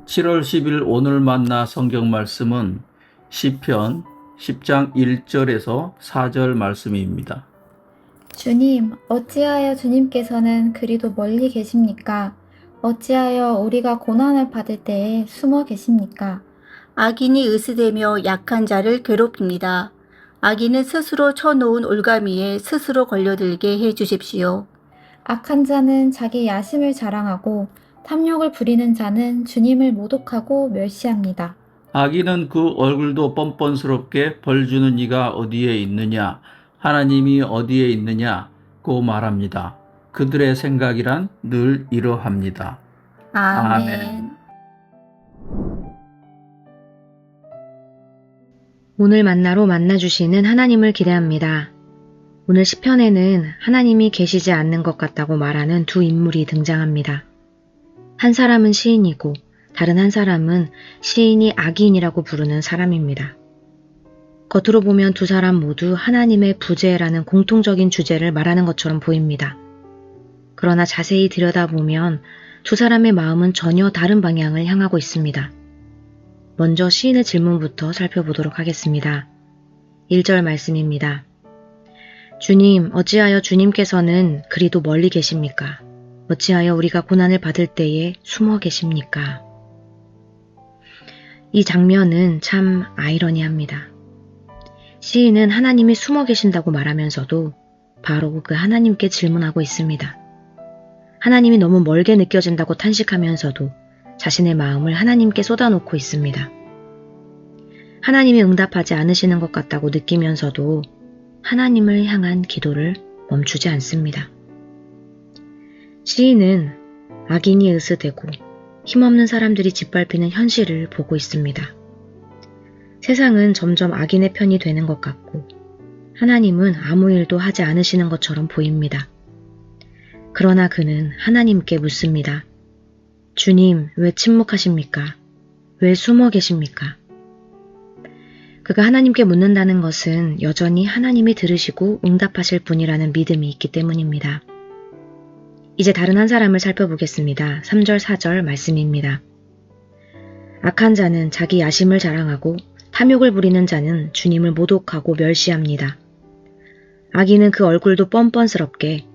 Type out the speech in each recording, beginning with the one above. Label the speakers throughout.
Speaker 1: 7월 10일 오늘 만나 성경 말씀은 시편 10장 1절에서 4절 말씀입니다.
Speaker 2: 주님, 어찌하여 주님께서는 그리도 멀리 계십니까? 어찌하여 우리가 고난을 받을 때에 숨어 계십니까?
Speaker 3: 악인이 으스대며 약한 자를 괴롭힙니다. 악인은 스스로 쳐놓은 올가미에 스스로 걸려들게 해 주십시오.
Speaker 2: 악한 자는 자기 야심을 자랑하고 탐욕을 부리는 자는 주님을 모독하고 멸시합니다.
Speaker 1: 악인은 그 얼굴도 뻔뻔스럽게 벌주는 이가 어디에 있느냐, 하나님이 어디에 있느냐고 말합니다. 그들의 생각이란 늘 이러합니다.
Speaker 3: 아멘.
Speaker 4: 오늘 만나로 만나주시는 하나님을 기대합니다. 오늘 시편에는 하나님이 계시지 않는 것 같다고 말하는 두 인물이 등장합니다. 한 사람은 시인이고 다른 한 사람은 시인이 악인이라고 부르는 사람입니다. 겉으로 보면 두 사람 모두 하나님의 부재라는 공통적인 주제를 말하는 것처럼 보입니다. 그러나 자세히 들여다보면 두 사람의 마음은 전혀 다른 방향을 향하고 있습니다. 먼저 시인의 질문부터 살펴보도록 하겠습니다. 1절 말씀입니다. 주님, 어찌하여 주님께서는 그리도 멀리 계십니까? 어찌하여 우리가 고난을 받을 때에 숨어 계십니까? 이 장면은 참 아이러니합니다. 시인은 하나님이 숨어 계신다고 말하면서도 바로 그 하나님께 질문하고 있습니다. 하나님이 너무 멀게 느껴진다고 탄식하면서도 자신의 마음을 하나님께 쏟아놓고 있습니다. 하나님이 응답하지 않으시는 것 같다고 느끼면서도 하나님을 향한 기도를 멈추지 않습니다. 시인은 악인이 으스대고 힘없는 사람들이 짓밟히는 현실을 보고 있습니다. 세상은 점점 악인의 편이 되는 것 같고 하나님은 아무 일도 하지 않으시는 것처럼 보입니다. 그러나 그는 하나님께 묻습니다. 주님, 왜 침묵하십니까? 왜 숨어 계십니까? 그가 하나님께 묻는다는 것은 여전히 하나님이 들으시고 응답하실 분이라는 믿음이 있기 때문입니다. 이제 다른 한 사람을 살펴보겠습니다. 3절, 4절 말씀입니다. 악한 자는 자기 야심을 자랑하고 탐욕을 부리는 자는 주님을 모독하고 멸시합니다. 악인은 그 얼굴도 뻔뻔스럽게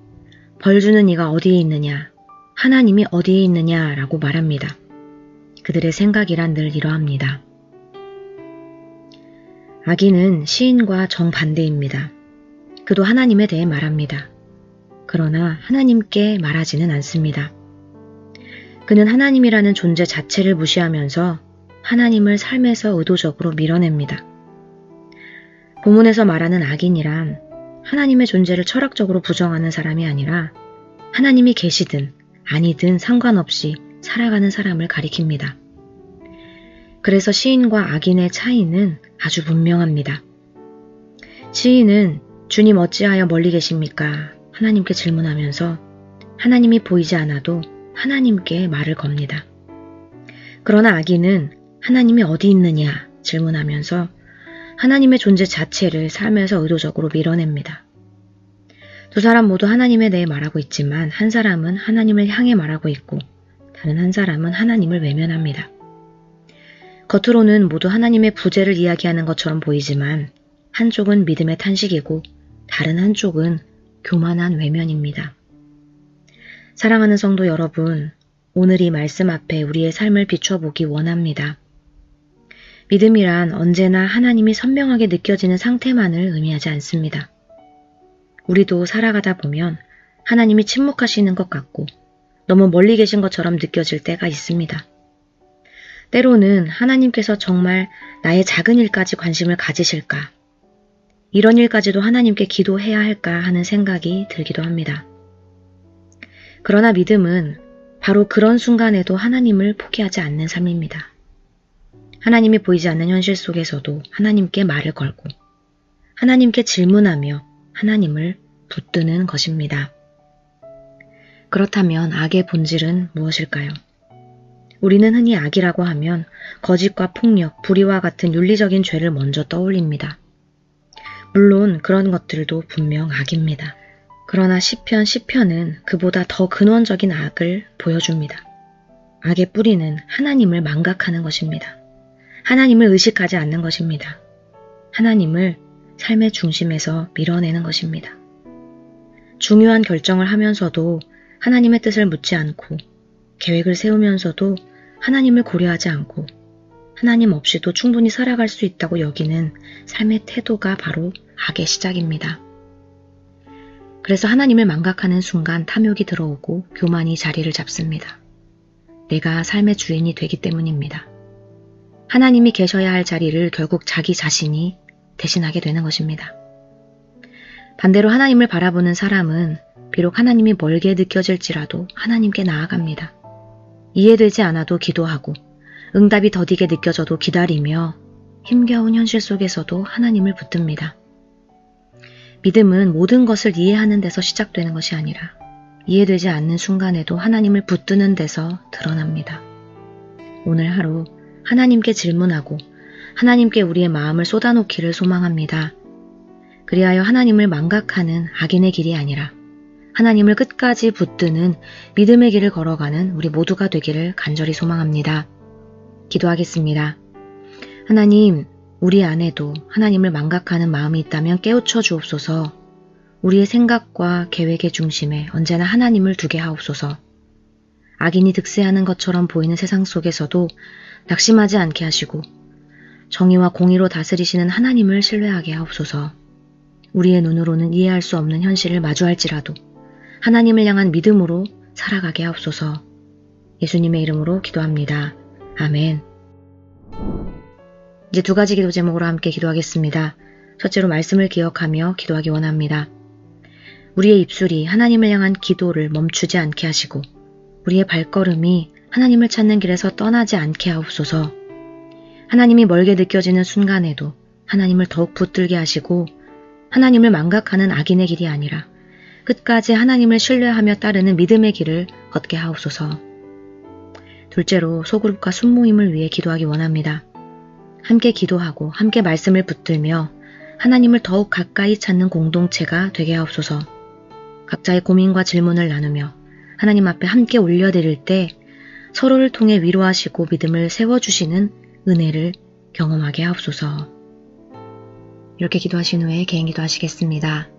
Speaker 4: 벌주는 이가 어디에 있느냐, 하나님이 어디에 있느냐라고 말합니다. 그들의 생각이란 늘 이러합니다. 악인은 시인과 정반대입니다. 그도 하나님에 대해 말합니다. 그러나 하나님께 말하지는 않습니다. 그는 하나님이라는 존재 자체를 무시하면서 하나님을 삶에서 의도적으로 밀어냅니다. 본문에서 말하는 악인이란 하나님의 존재를 철학적으로 부정하는 사람이 아니라 하나님이 계시든 아니든 상관없이 살아가는 사람을 가리킵니다. 그래서 시인과 악인의 차이는 아주 분명합니다. 시인은 주님 어찌하여 멀리 계십니까? 하나님께 질문하면서 하나님이 보이지 않아도 하나님께 말을 겁니다. 그러나 악인은 하나님이 어디 있느냐 질문하면서 하나님의 존재 자체를 삶에서 의도적으로 밀어냅니다. 두 사람 모두 하나님에 대해 말하고 있지만 한 사람은 하나님을 향해 말하고 있고 다른 한 사람은 하나님을 외면합니다. 겉으로는 모두 하나님의 부재를 이야기하는 것처럼 보이지만 한쪽은 믿음의 탄식이고 다른 한쪽은 교만한 외면입니다. 사랑하는 성도 여러분, 오늘 이 말씀 앞에 우리의 삶을 비춰보기 원합니다. 믿음이란 언제나 하나님이 선명하게 느껴지는 상태만을 의미하지 않습니다. 우리도 살아가다 보면 하나님이 침묵하시는 것 같고 너무 멀리 계신 것처럼 느껴질 때가 있습니다. 때로는 하나님께서 정말 나의 작은 일까지 관심을 가지실까? 이런 일까지도 하나님께 기도해야 할까 하는 생각이 들기도 합니다. 그러나 믿음은 바로 그런 순간에도 하나님을 포기하지 않는 삶입니다. 하나님이 보이지 않는 현실 속에서도 하나님께 말을 걸고 하나님께 질문하며 하나님을 붙드는 것입니다. 그렇다면 악의 본질은 무엇일까요? 우리는 흔히 악이라고 하면 거짓과 폭력, 불의와 같은 윤리적인 죄를 먼저 떠올립니다. 물론 그런 것들도 분명 악입니다. 그러나 시편은 그보다 더 근원적인 악을 보여줍니다. 악의 뿌리는 하나님을 망각하는 것입니다. 하나님을 의식하지 않는 것입니다. 하나님을 삶의 중심에서 밀어내는 것입니다. 중요한 결정을 하면서도 하나님의 뜻을 묻지 않고 계획을 세우면서도 하나님을 고려하지 않고 하나님 없이도 충분히 살아갈 수 있다고 여기는 삶의 태도가 바로 악의 시작입니다. 그래서 하나님을 망각하는 순간 탐욕이 들어오고 교만이 자리를 잡습니다. 내가 삶의 주인이 되기 때문입니다. 하나님이 계셔야 할 자리를 결국 자기 자신이 대신하게 되는 것입니다. 반대로 하나님을 바라보는 사람은 비록 하나님이 멀게 느껴질지라도 하나님께 나아갑니다. 이해되지 않아도 기도하고 응답이 더디게 느껴져도 기다리며 힘겨운 현실 속에서도 하나님을 붙듭니다. 믿음은 모든 것을 이해하는 데서 시작되는 것이 아니라 이해되지 않는 순간에도 하나님을 붙드는 데서 드러납니다. 오늘 하루 하나님께 질문하고 하나님께 우리의 마음을 쏟아놓기를 소망합니다. 그리하여 하나님을 망각하는 악인의 길이 아니라 하나님을 끝까지 붙드는 믿음의 길을 걸어가는 우리 모두가 되기를 간절히 소망합니다. 기도하겠습니다. 하나님, 우리 안에도 하나님을 망각하는 마음이 있다면 깨우쳐 주옵소서. 우리의 생각과 계획의 중심에 언제나 하나님을 두게 하옵소서. 악인이 득세하는 것처럼 보이는 세상 속에서도 낙심하지 않게 하시고 정의와 공의로 다스리시는 하나님을 신뢰하게 하옵소서. 우리의 눈으로는 이해할 수 없는 현실을 마주할지라도 하나님을 향한 믿음으로 살아가게 하옵소서. 예수님의 이름으로 기도합니다. 아멘. 이제 두 가지 기도 제목으로 함께 기도하겠습니다. 첫째로 말씀을 기억하며 기도하기 원합니다. 우리의 입술이 하나님을 향한 기도를 멈추지 않게 하시고 우리의 발걸음이 하나님을 찾는 길에서 떠나지 않게 하옵소서. 하나님이 멀게 느껴지는 순간에도 하나님을 더욱 붙들게 하시고 하나님을 망각하는 악인의 길이 아니라 끝까지 하나님을 신뢰하며 따르는 믿음의 길을 걷게 하옵소서. 둘째로 소그룹과 순모임을 위해 기도하기 원합니다. 함께 기도하고 함께 말씀을 붙들며 하나님을 더욱 가까이 찾는 공동체가 되게 하옵소서. 각자의 고민과 질문을 나누며 하나님 앞에 함께 올려드릴 때 서로를 통해 위로하시고 믿음을 세워주시는 은혜를 경험하게 하옵소서. 이렇게 기도하신 후에 개인 기도하시겠습니다.